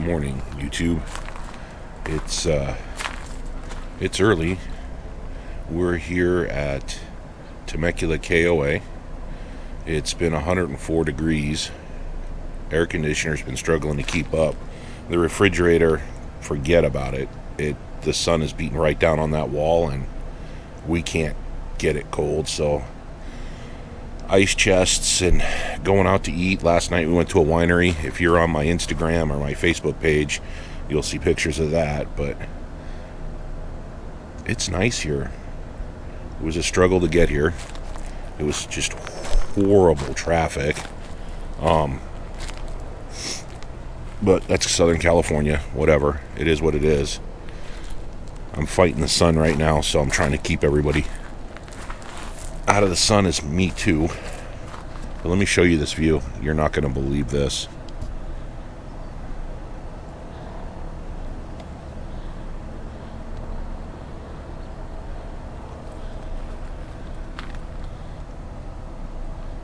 morning, YouTube. It's early. We're here at Temecula KOA. It's been 104 degrees. Air conditioner's been struggling to keep up. The refrigerator, forget about it. The sun is beating right down on that wall and we can't get it cold, so ice chests and going out to eat. Last night we went to a winery. If you're on my Instagram or my Facebook page, you'll see pictures of that, but it's nice here. It was a struggle to get here. It was just horrible traffic. But that's Southern California. Whatever. It is what it is. I'm fighting the sun right now, so I'm trying to keep everybody out of the sun, as me too. But let me show you this view. You're not going to believe this.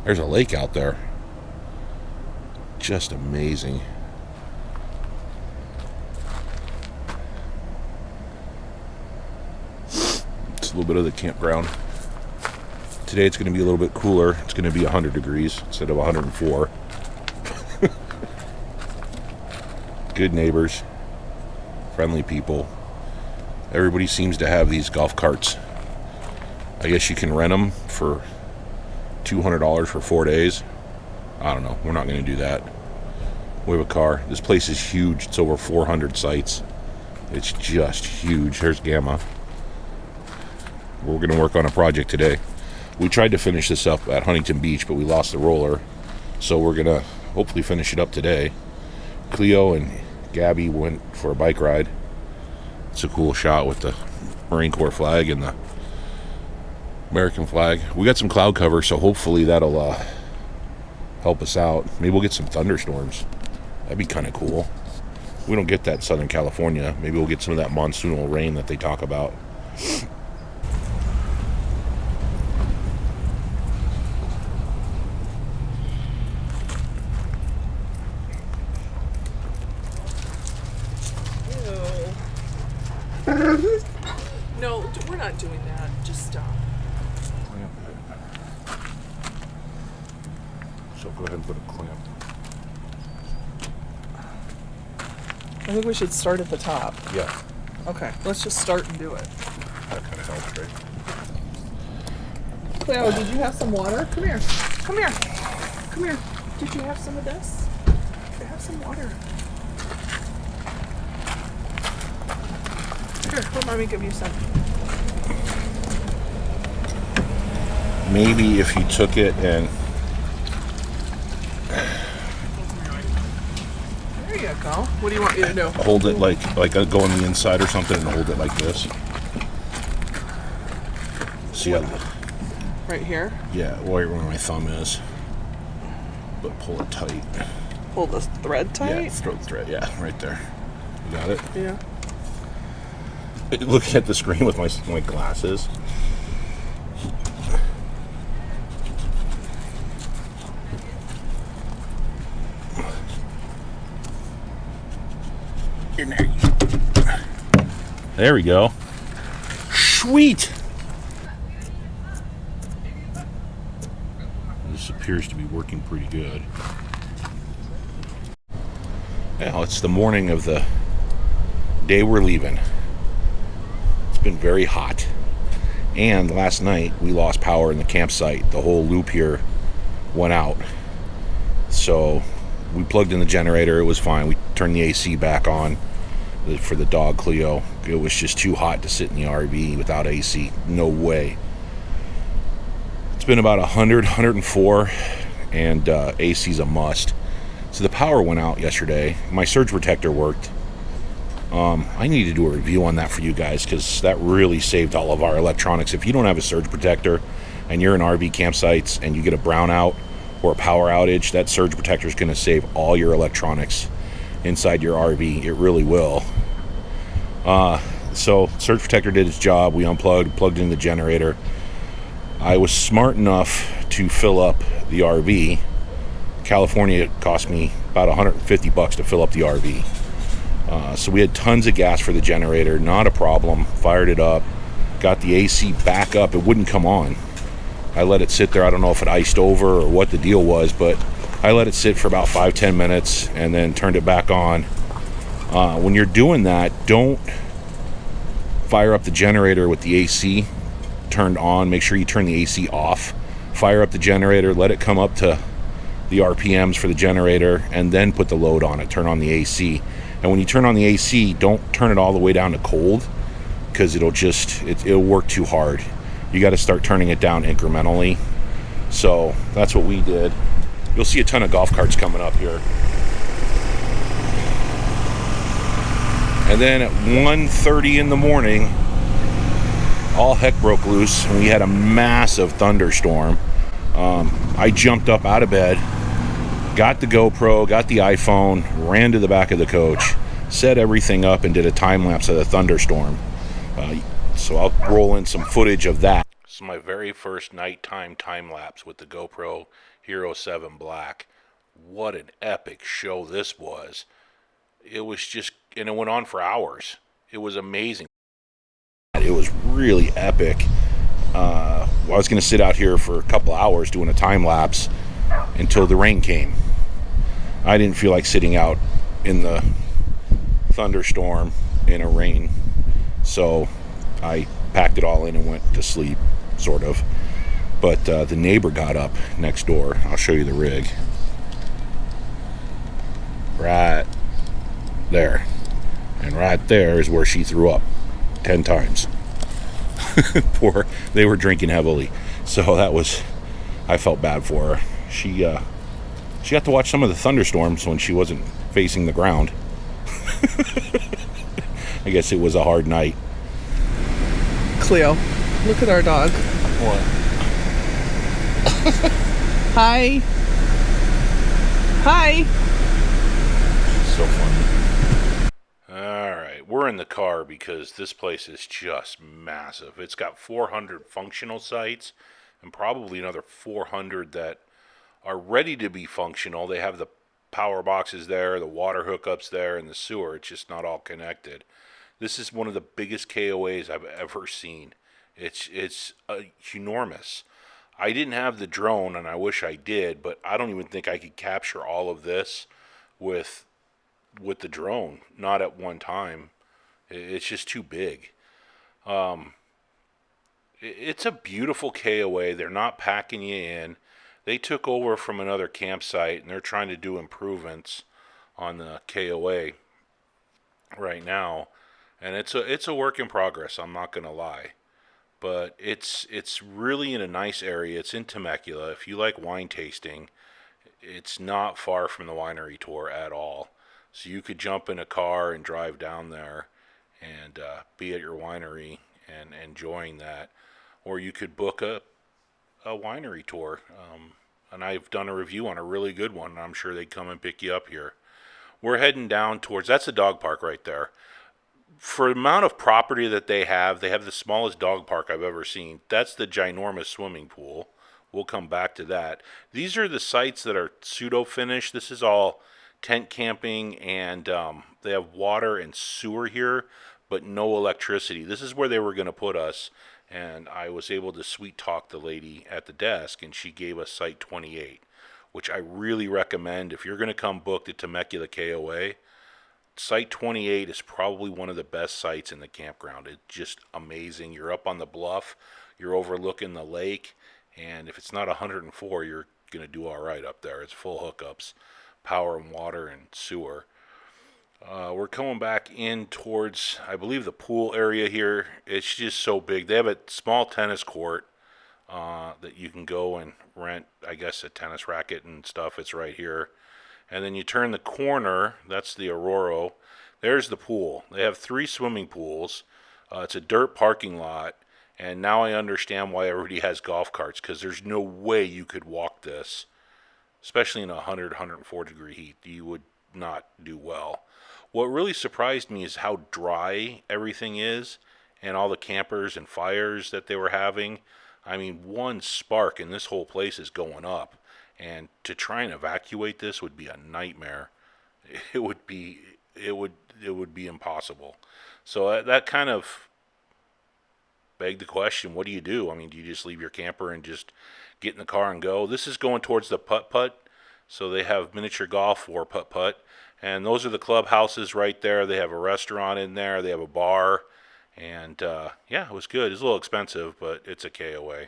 There's a lake out there. Just amazing. It's a little bit of the campground. Today it's going to be a little bit cooler. It's going to be 100 degrees instead of 104. Good neighbors. Friendly people. Everybody seems to have these golf carts. I guess you can rent them for $200 for 4 days. I don't know. We're not going to do that. We have a car. This place is huge. It's over 400 sites. It's just huge. There's Gamma. We're going to work on a project today. We tried to finish this up at Huntington Beach, but we lost the roller. So we're going to hopefully finish it up today. Cleo and Gabby went for a bike ride. It's a cool shot with the Marine Corps flag and the American flag. We got some cloud cover, so hopefully that'll help us out. Maybe we'll get some thunderstorms. That'd be kind of cool. We don't get that in Southern California. Maybe we'll get some of that monsoonal rain that they talk about. No, we're not doing that. Just stop. So go ahead and put a clamp. I think we should start at the top. Yeah, Okay, let's just start and do it. that kind of helps, right? Cleo, did you have some water? Come here. Come here. Come here. Did you have some of this? Have some water. Here, let mommy give you some. Maybe if you took it and There you go. What do you want me to do? hold it like go on the inside or something and hold it like this. See how? Right here? Yeah, where my thumb is. But pull it tight. Pull the thread tight? Yeah, throw the thread. Yeah, right there. You got it? Yeah. Looking at the screen with my glasses. In there. There we go. Sweet. This appears to be working pretty good. Now it's the morning of the day we're leaving. It's been very hot. And last night we lost power in the campsite. The whole loop here went out. So we plugged in the generator. It was fine. We turned the AC back on for the dog Cleo. It was just too hot to sit in the RV without AC. No way. It's been about 100, 104, and AC's a must. So the power went out yesterday. My surge protector worked. I need to do a review on that for you guys because that really saved all of our electronics. If you don't have a surge protector and you're in RV campsites and you get a brownout or a power outage, that surge protector is going to save all your electronics inside your RV. It really will. So surge protector did its job. We unplugged, plugged in the generator. I was smart enough to fill up the RV. California, it cost me about $150 to fill up the RV. So we had tons of gas for the generator, not a problem. Fired it up, got the AC back up. It wouldn't come on. I let it sit there. I don't know if it iced over or what the deal was, but I let it sit for about 5-10 minutes and then turned it back on. When you're doing that, don't fire up the generator with the AC turned on. Make sure you turn the AC off. Fire up the generator, let it come up to the RPMs for the generator, and then put the load on it. Turn on the AC. And when you turn on the AC, don't turn it all the way down to cold, because it'll work too hard. You got to start turning it down incrementally. So that's what we did. You'll see a ton of golf carts coming up here. And then at 1:30 in the morning, all heck broke loose, and we had a massive thunderstorm. I jumped up out of bed, got the GoPro, got the iPhone, ran to the back of the coach, set everything up, and did a time lapse of the thunderstorm. So I'll roll in some footage of that. This is my very first nighttime time lapse with the GoPro Hero 7 Black. What an epic show this was. It was just, and it went on for hours. It was amazing. It was really epic. I was going to sit out here for a couple hours doing a time lapse until the rain came. I didn't feel like sitting out in the thunderstorm in a rain, so I packed it all in and went to sleep, sort of. But the neighbor got up next door. I'll show you the rig. Right there. And right there is where she threw up 10 times. Poor, they were drinking heavily. So I felt bad for her. She got to watch some of the thunderstorms when she wasn't facing the ground. I guess it was a hard night. Cleo, look at our dog. What? Hi. Hi. So funny. Alright, we're in the car because this place is just massive. It's got 400 functional sites and probably another 400 that are ready to be functional. They have the power boxes there, the water hookups there, and the sewer. It's just not all connected. This is one of the biggest KOAs I've ever seen. It's enormous. I didn't have the drone, and I wish I did, but I don't even think I could capture all of this with the drone. Not at one time. It's just too big. It's a beautiful KOA. They're not packing you in. They took over from another campsite, and they're trying to do improvements on the KOA right now. And it's a work in progress, I'm not going to lie. But it's really in a nice area. It's in Temecula. If you like wine tasting, it's not far from the winery tour at all. So you could jump in a car and drive down there and be at your winery and enjoying that. Or you could book a winery tour. And I've done a review on a really good one, and I'm sure they'd come and pick you up here. We're heading down towards, that's the dog park right there. For the amount of property that they have the smallest dog park I've ever seen. That's the ginormous swimming pool. We'll come back to that. These are the sites that are pseudo-finished. This is all tent camping, and they have water and sewer here, but no electricity. This is where they were going to put us, and I was able to sweet talk the lady at the desk, and she gave us Site 28, which I really recommend. If you're going to come book the Temecula KOA, Site 28 is probably one of the best sites in the campground. It's just amazing. You're up on the bluff, you're overlooking the lake, and if it's not 104, you're going to do all right up there. It's full hookups, power and water and sewer. We're coming back in towards, I believe, the pool area here. It's just so big. They have a small tennis court that you can go and rent, I guess, a tennis racket and stuff. It's right here. And then you turn the corner, that's the Aurora. There's the pool. They have 3 swimming pools. It's a dirt parking lot. And now I understand why everybody has golf carts, because there's no way you could walk this, especially in 100, 104 degree heat. You would not do well. What really surprised me is how dry everything is, and all the campers and fires that they were having. I mean, one spark and this whole place is going up. And to try and evacuate this would be a nightmare. It would would be impossible. So that kind of begged the question, what do you do? I mean, do you just leave your camper and just get in the car and go? This is going towards the putt-putt. So they have miniature golf or putt-putt. And those are the clubhouses right there. They have a restaurant in there. They have a bar. And, yeah, it was good. It's a little expensive, but it's a KOA.